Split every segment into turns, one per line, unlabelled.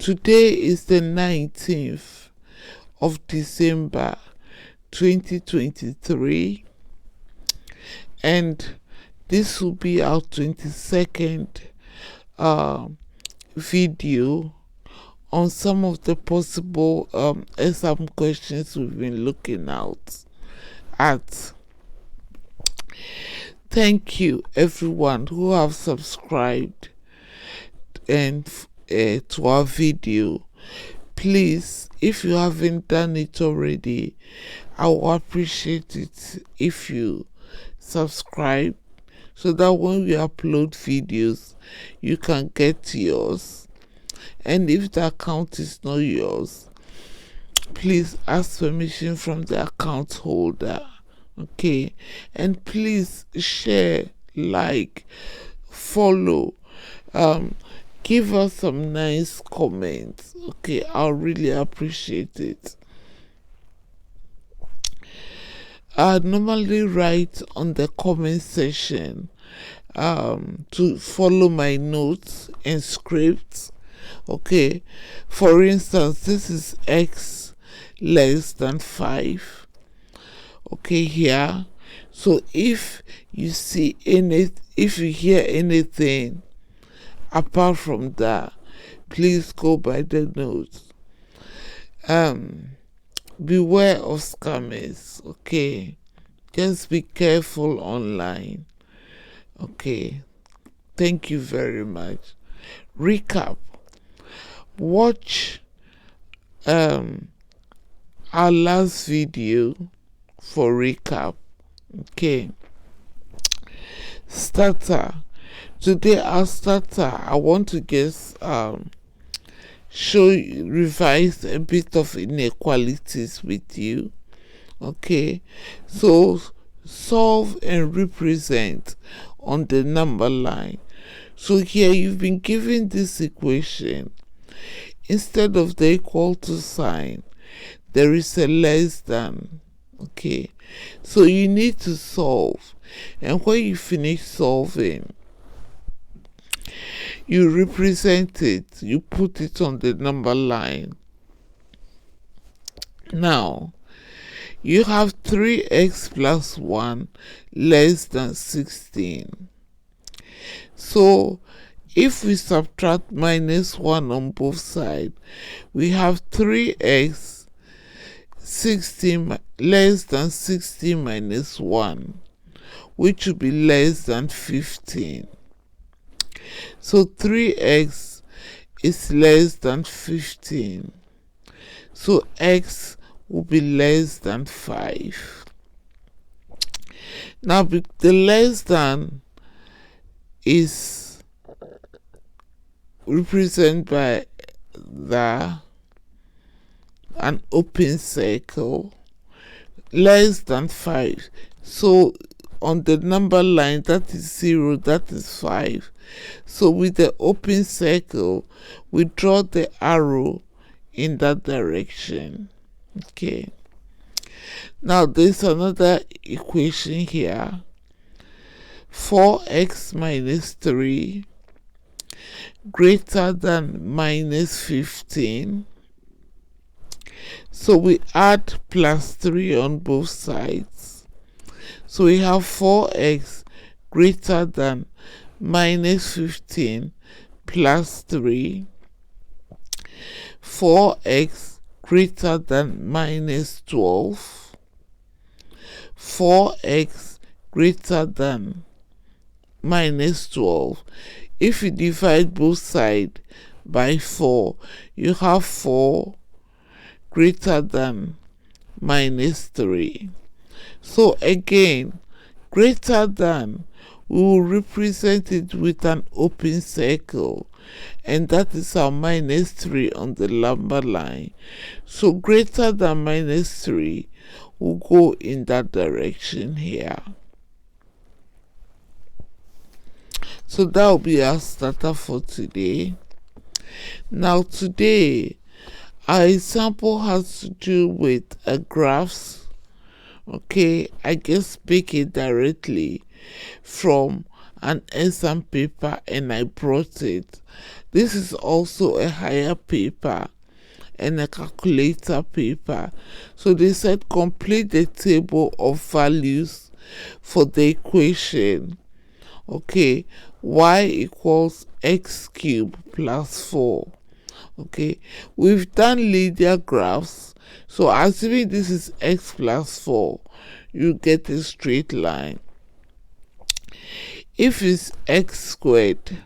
Today is the 19th of December 2023, and this will be our 22nd video on some of the possible exam questions we've been looking at. Thank you everyone who have subscribed and to our video. Please, if you haven't done it already, I will appreciate it if you subscribe, so that when we upload videos you can get yours. And if the account is not yours, please ask permission from the account holder. Okay, and please share, like, follow, give us some nice comments. Okay, I'll really appreciate it. I normally write on the comment section to follow my notes and scripts. Okay, for instance, this is x less than 5. Okay, here. So if you hear anything apart from that, please go by the notes. Beware of scammers. Okay, just be careful online. Okay, thank you very much. Recap: watch our last video for recap. Okay, starter. Today our starter, I want to revise a bit of inequalities with you. Okay, so solve and represent on the number line. So here you've been given this equation. Instead of the equal to sign, there is a less than. Okay, so you need to solve, and when you finish solving, you represent it, you put it on the number line. Now you have 3x plus 1 less than 16. So if we subtract minus 1 on both sides, we have 3x 16 less than 16 minus 1, which will be less than 15. So 3x is less than 15. So x will be less than 5. Now the less than is represented by an open circle, less than 5. So on the number line, that is 0, that is 5. So with the open circle, we draw the arrow in that direction. Okay, now there's another equation here: 4x minus 3 greater than minus 15. So we add plus 3 on both sides. So we have 4x greater than minus 15 plus 3. 4x greater than minus 12. 4x greater than minus 12. If you divide both sides by 4, you have 4 greater than minus 3. So again, greater than, we will represent it with an open circle, and that is our minus 3 on the number line. So greater than minus 3 will go in that direction here. So that will be our starter for today. Now today, our example has to do with graphs. Okay, I just pick it directly from an exam paper and I brought it. This is also a higher paper and a calculator paper. So they said complete the table of values for the equation. Okay, y equals x cubed plus 4. Okay, we've done linear graphs, so assuming this is x plus 4, you get a straight line. If it's x squared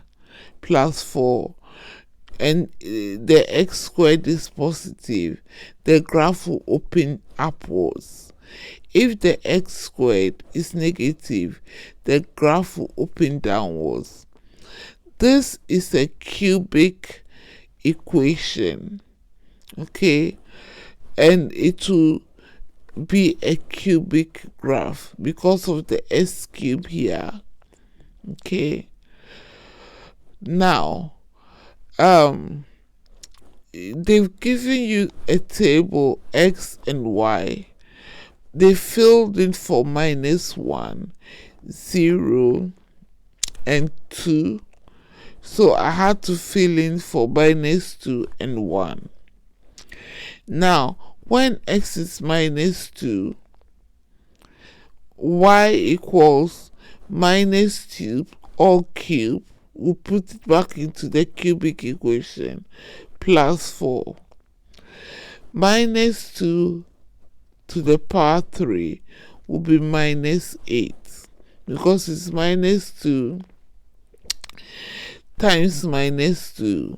plus 4 and the x squared is positive, the graph will open upwards. If the x squared is negative, the graph will open downwards. This is a cubic equation, okay, and it will be a cubic graph because of the s cube here. Okay, now they've given you a table x and y. They filled in for -1, 0 and 2, so I had to fill in for -2 and 1. Now when x is -2, y equals -2 all cube, we'll put it back into the cubic equation, plus 4. -2 to the power 3 will be -8, because it's -2 times -2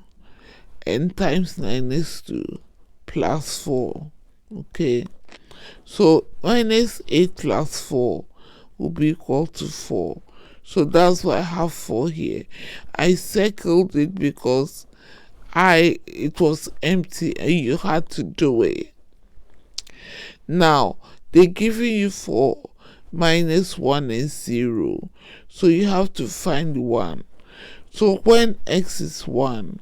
and times -2 plus 4. Okay, so -8 plus 4 will be equal to 4. So that's why I have 4 here. I circled it because it was empty and you had to do it. Now they're giving you for -1 and 0, so you have to find 1. So when x is 1,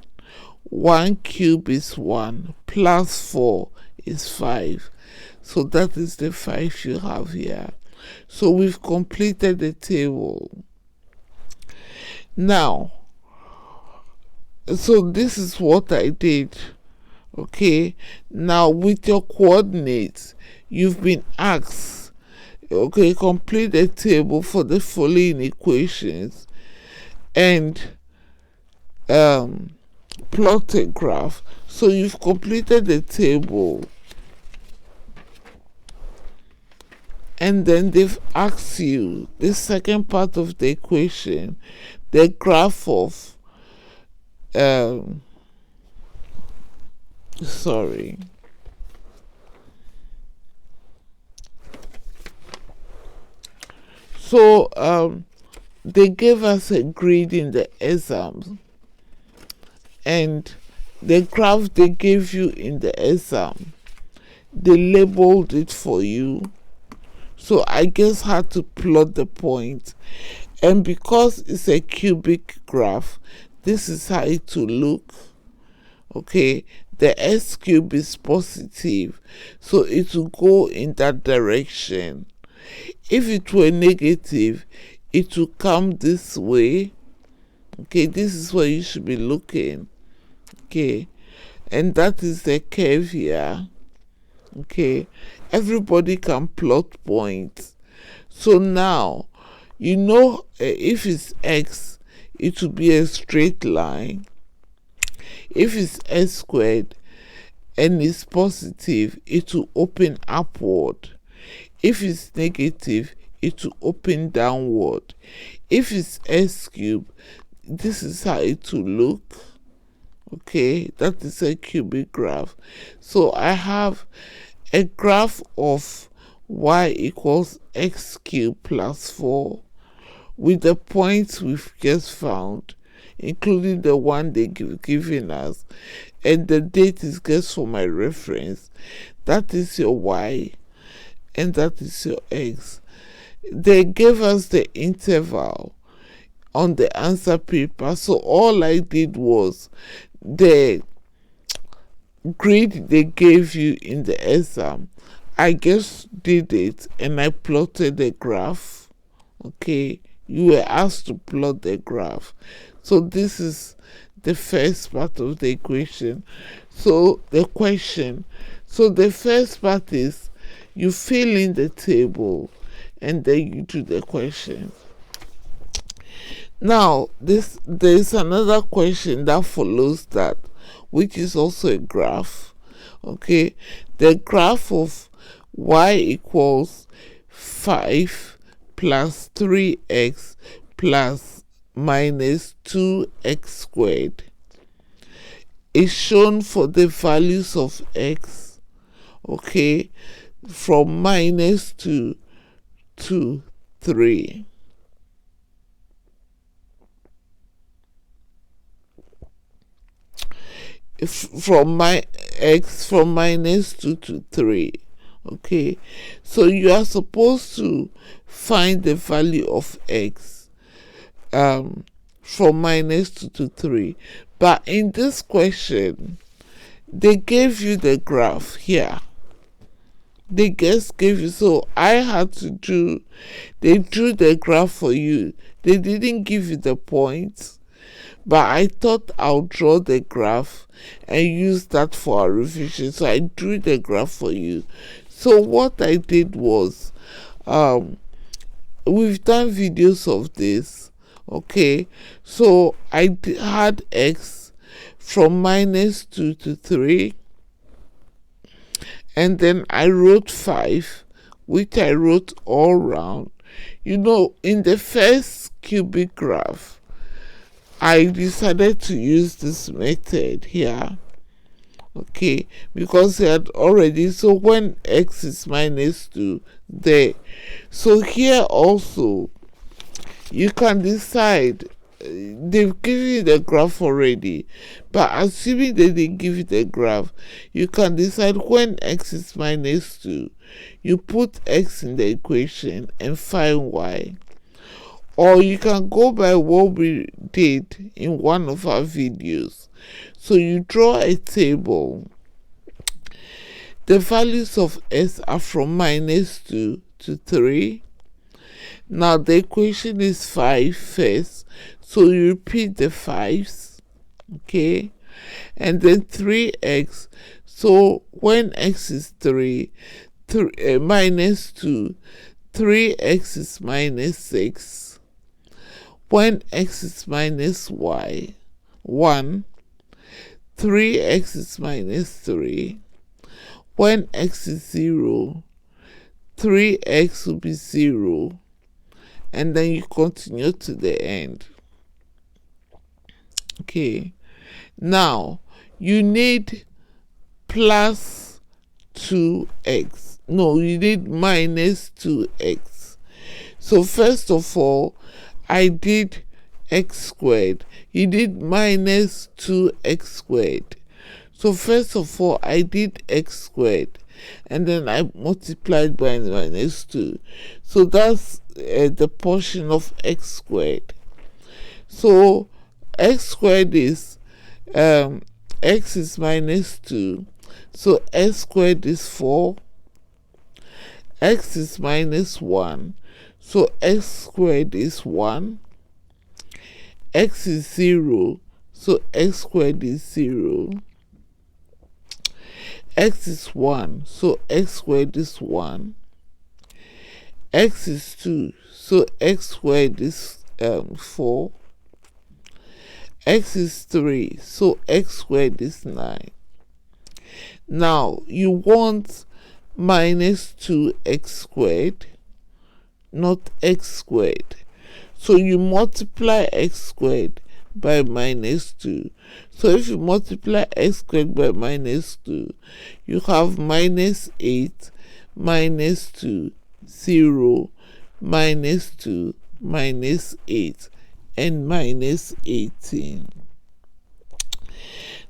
1 cube is 1 plus 4 is 5. So that is the 5 you have here. So we've completed the table. Now, so this is what I did. Okay, now with your coordinates, you've been asked, okay, complete the table for the following equations and plot a graph. So you've completed the table, and then they've asked you the second part of the equation, the graph of so they gave us a grid in the exam, and the graph they gave you in the exam, they labeled it for you. So I just had to plot the point, and because it's a cubic graph, this is how it will look. Okay, the s cube is positive, so it will go in that direction. If it were negative, it will come this way. Okay, this is where you should be looking. Okay, and that is the curve here. Okay, everybody can plot points. So now you know if it's x, it will be a straight line. If it's s squared and it's positive, it will open upward. If it's negative, it will open downward. If it's s cubed, this is how it will look. Okay, that is a cubic graph. So I have a graph of y equals x cubed plus 4 with the points we've just found, including the one they've given us, and the date is just for my reference. That is your y and that is your x. They gave us the interval on the answer paper, so all I did was the grid they gave you in the exam, I just did it and I plotted the graph. Okay, you were asked to plot the graph. So this is the first part of the equation. So the question, so the first part is you fill in the table and then you do the question. Now there's another question that follows that, which is also a graph. Okay, the graph of y equals 5 plus 3x plus minus 2x squared is shown for the values of x, okay, from -2 to 3. From -2 to 3. Okay, so you are supposed to find the value of x from -2 to 3, but in this question they gave you the graph here. They just gave you, so I had to they drew the graph for you. They didn't give you the points, but I thought I'll draw the graph and use that for our revision, so I drew the graph for you. So what I did was, we've done videos of this, okay, so I had x from -2 to 3, and then I wrote 5, which I wrote all round. You know, in the first cubic graph I decided to use this method here, okay, because I had already, so when x is -2 there, so here also you can decide. They've given you the graph already, but assuming they didn't give you the graph, you can decide when x is -2, you put x in the equation and find y. Or you can go by what we did in one of our videos. So you draw a table. The values of s are from -2 to 3. Now the equation is 5 first, so you repeat the 5s, okay, and then 3x. So when x is 3, -2, 3x is -6. When x is -y, 1, 3x is -3. When x is 0, 3x will be 0, and then you continue to the end. Okay, now you need plus 2x. No, you need -2x. So first of all, I did x squared. You did -2x squared. So first of all, I did x squared, and then I multiplied by -2. So that's the portion of x squared. So x squared is x is -2. So x squared is 4. X is -1. So x squared is 1. X is 0. So x squared is 0. X is 1. So x squared is 1. X is 2. So x squared is 4. X is 3. So x squared is 9. Now you want -2x squared, not x squared. So you multiply x squared by -2. So if you multiply x squared by -2, you have -8, -2, 0, -2, -8, and -18.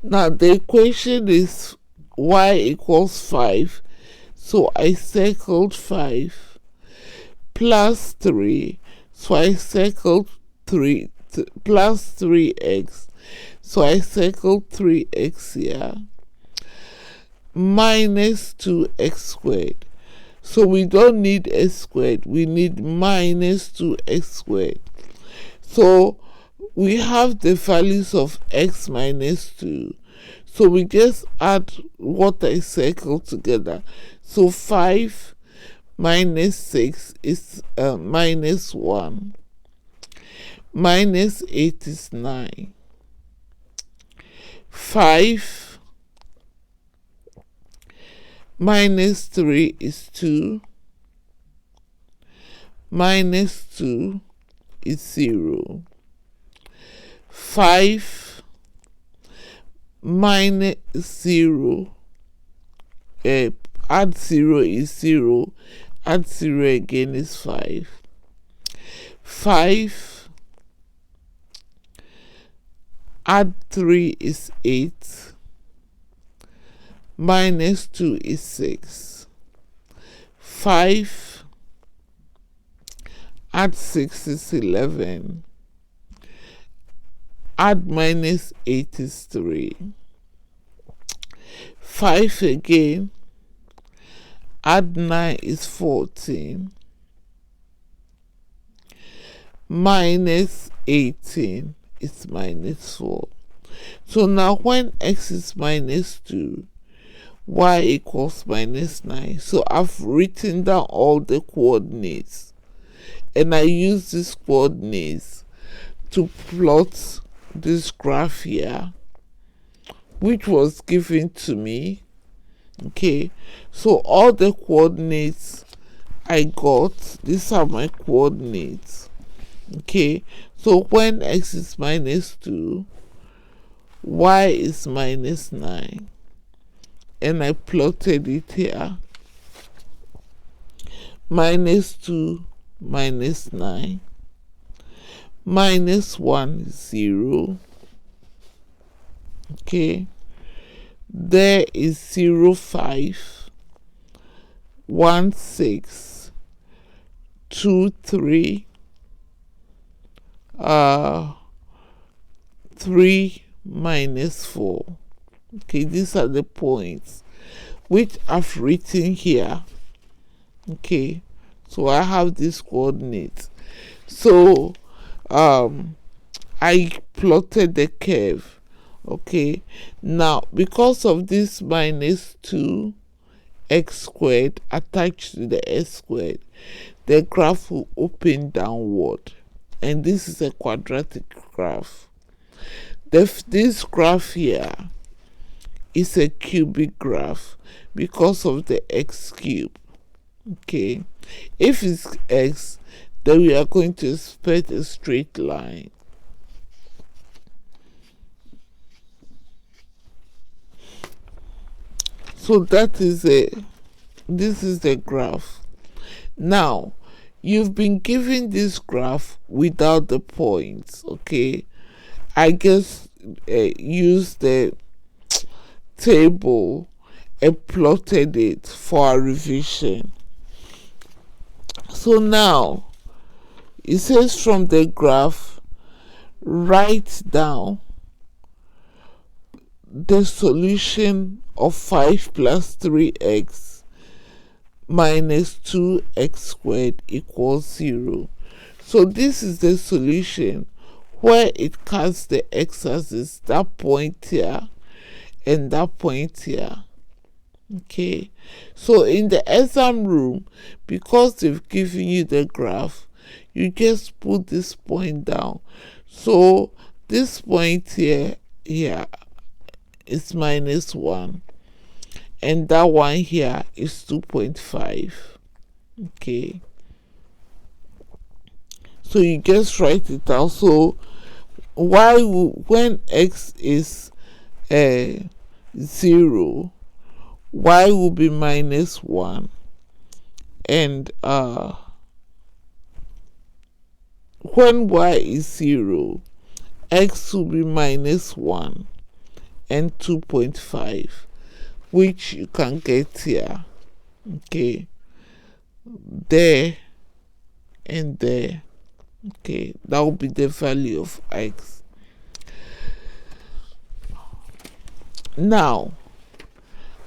Now the equation is y equals 5. So I circled 5, plus 3. So I circled 3, plus 3x. So I circled 3x here. -2x squared. So we don't need x squared, we need minus 2x squared. So we have the values of x minus 2. So we just add what I circled together. So 5 minus 6 is minus 1. Minus 8 is 9. 5 minus 3 is 2. Minus 2 is 0. 5 minus 0, add 0 is 0, add 0 again is 5. 5 add 3 is 8, minus 2 is 6. 5 add 6 is 11, add minus 8 is 3. 5 again, add 9 is 14, minus 18 is minus 4. So now when x is minus 2, y equals minus 9. So I've written down all the coordinates, and I use these coordinates to plot this graph here, which was given to me. Okay, so all the coordinates I got, these are my coordinates. Okay, so when x is minus 2, y is minus 9, and I plotted it here. Minus 2 minus 9, minus 1 is 0. Okay, there is 0, 5, 1, 6, 2, 3, 3 minus 4. Okay, these are the points which I've written here. Okay, so I have these coordinates. So I plotted the curve. Okay, now because of this minus 2 x squared attached to the s squared, the graph will open downward, and this is a quadratic graph. This graph here is a cubic graph because of the x cube. Okay, if it's x, then we are going to expect a straight line. So this is the graph. Now you've been given this graph without the points. Okay, I just used the table and plotted it for our revision. So now it says from the graph, write down the solution of 5 plus 3x minus 2x squared equals 0. So this is the solution where it cuts the x-axis, that point here and that point here. Okay, so in the exam room, because they've given you the graph, you just put this point down. So this point here is minus 1, and that one here is 2.5. Okay, so you just write it out. So when x is 0, y will be minus 1, and when y is 0, x will be minus 1 and 2.5, which you can get here. Okay, there and there. Okay, that will be the value of x. Now,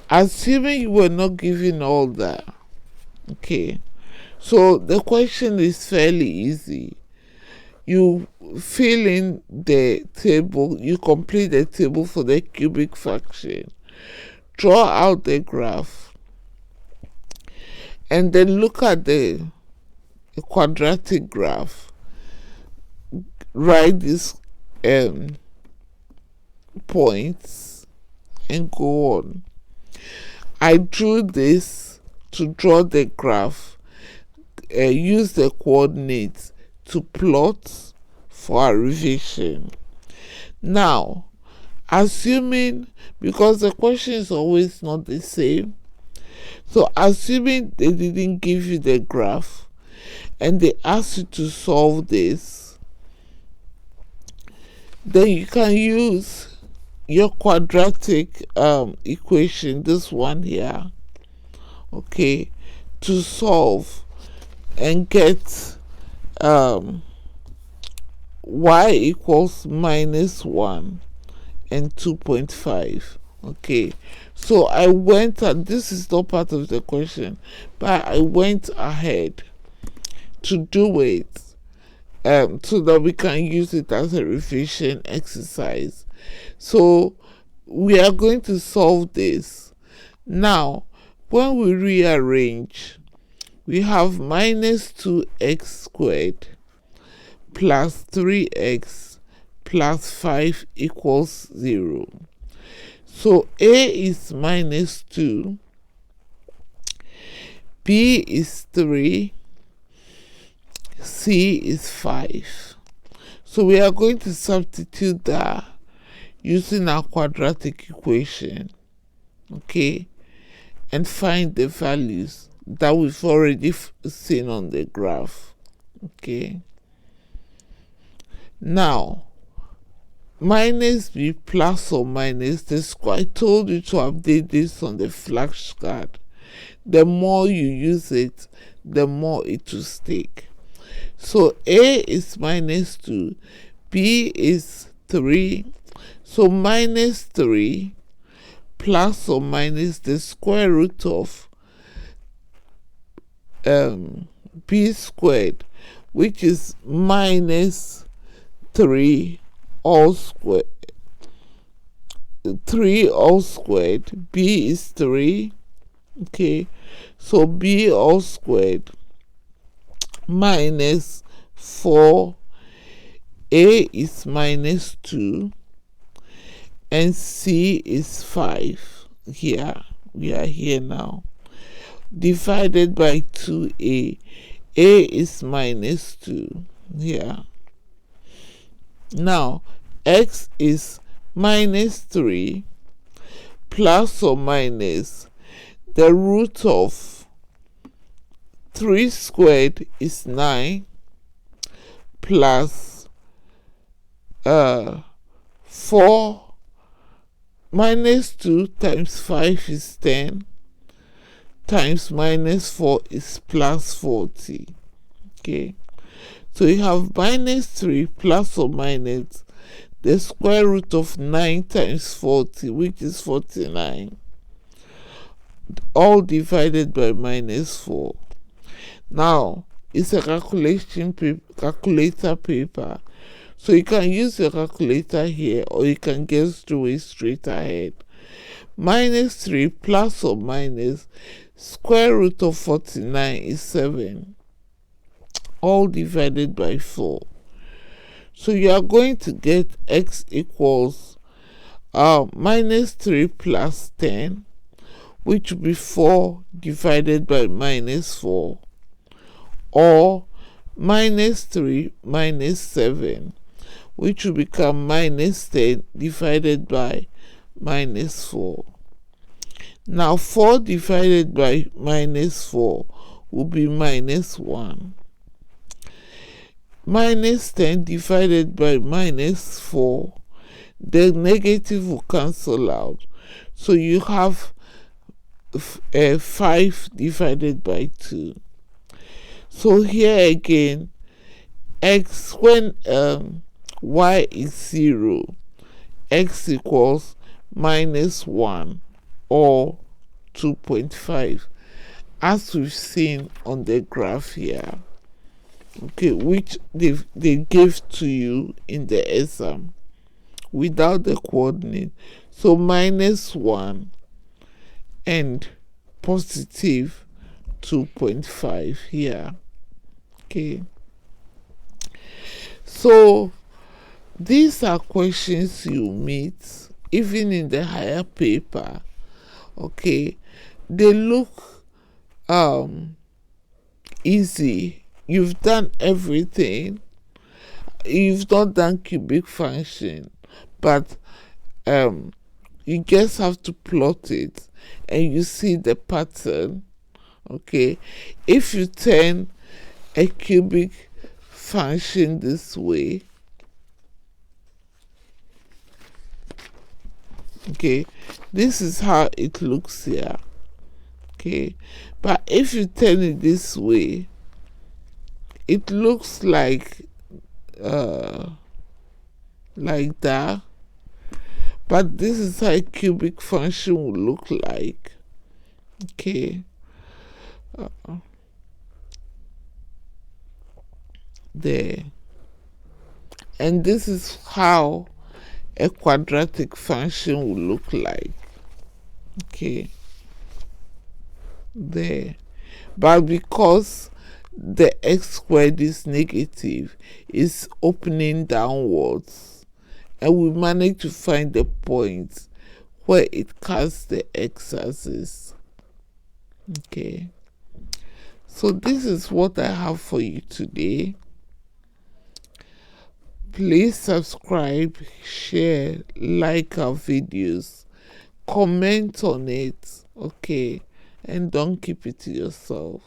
assuming you were not given all that, Okay, so the question is fairly easy. You fill in the table, you complete the table for the cubic fraction, draw out the graph, and then look at the quadratic graph. Write these points and go on. I drew this to draw the graph, use the coordinates to plot for our revision. Now, assuming, because the question is always not the same, so assuming they didn't give you the graph and they ask you to solve this, then you can use your quadratic equation, this one here, okay, to solve and get y equals -1 and 2.5. Okay, so I went, and this is not part of the question, but I went ahead to do it so that we can use it as a revision exercise. So we are going to solve this. Now, when we rearrange, we have -2x squared plus 3x plus 5 equals 0. So A is -2, B is 3, C is 5. So we are going to substitute that using our quadratic equation, okay, and find the values that we've already seen on the graph. Okay, now minus b plus or minus the square. I told you to update this on the flashcard. The more you use it, the more it will stick. So A is -2, B is 3, so -3 plus or minus the square root of b squared, which is -3 all squared. 3 all squared, b is 3, okay, so b all squared minus 4, A is -2, and C is 5. Here, we are here now. Divided by 2A. A is -2 here. Now, x is -3 plus or minus the root of 3 squared is 9 plus 4 -2 times 5 is 10 times -4 is +40. Okay, so you have -3 plus or minus the square root of 9 times 40, which is 49, all divided by -4. Now it's a calculator paper, so you can use your calculator here, or you can just do it straight ahead. -3 plus or minus square root of 49 is 7, all divided by 4. So you are going to get x equals -3 plus 10, which will be 4 divided by -4, or -3 minus 7, which will become -10 divided by -4. Now 4 divided by -4 will be -1. -10 divided by -4, the negative will cancel out. So you have 5 divided by 2. So here again, x, when y is 0, x equals -1 or 2.5. as we've seen on the graph here, okay, which they gave to you in the exam without the coordinate. So -1 and positive 2.5 here. Okay, so these are questions you meet even in the higher paper. Okay, they look easy. You've done everything. You've not done cubic function, but you just have to plot it and you see the pattern. Okay, if you turn a cubic function this way, okay, this is how it looks here. Okay, but if you turn it this way, it looks like that, but this is how a cubic function will look like. Okay, there, and this is how a quadratic function will look like. Okay, there, but because the x squared is negative, is opening downwards, and we managed to find the point where it cuts the x-axis. Okay, so this is what I have for you today. Please subscribe, share, like our videos, comment on it, okay, and don't keep it to yourself.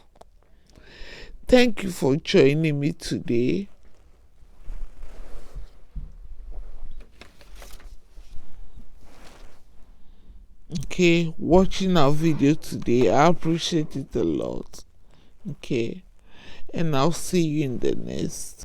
Thank you for joining me today. Okay, watching our video today. I appreciate it a lot. Okay, and I'll see you in the next.